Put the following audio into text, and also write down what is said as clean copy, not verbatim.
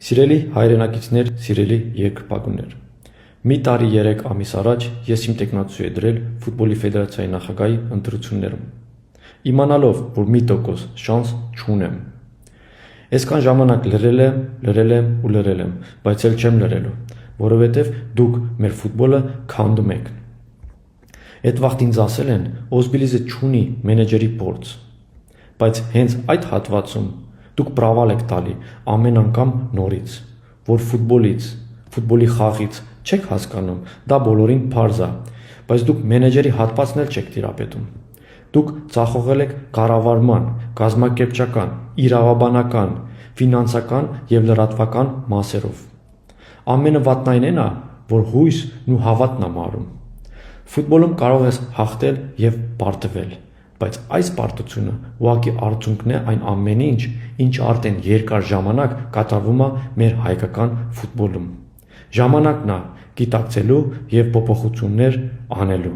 Սիրելի հայրենակիցներ, սիրելի երկրպագուներ, մի տարի 3 ամիս առաջ ես իմ տեխնացուի դրել ֆուտբոլի ֆեդերացիայի նախագահի ընտրություններում, իմանալով, որ 1% շանս չունեմ։ Այսքան ժամանակ լրել եմ, բայց էլ չեմ լրելու, որովհետև դուք մեր ֆուտբոլը քանդում եք։ Այդ վաղտ ինձ ասել են, Օզբիլիզը չունի մենեջերի փորձ, բայց հենց այդ հատվածում դուք պրավալ եք տալի ամեն անգամ նորից, որ ֆուտբոլի խաղից չեք հասկանում, դա բոլորին պարզ է, բայց դուք մենեջերի հատվածն էլ չեք տիրապետում։ Դուք ծախողել եք կառավարման, կազմակերպչական, իրավաբանական, ֆինանսական և լրատվական մասերով։ Ամենը վատն այն է, որ հույսն ու հավատն է մարում։ Ֆուտբոլում կարող ես հաղթել և պարտվել, բայց այս պարտությունը ուղղակի արդյունքն է այն ամենի, ինչը արդեն երկար ժամանակ կատարվում է մեր հայկական ֆուտբոլում։ Ժամանակն է գիտակցելու և փոփոխություններ անելու։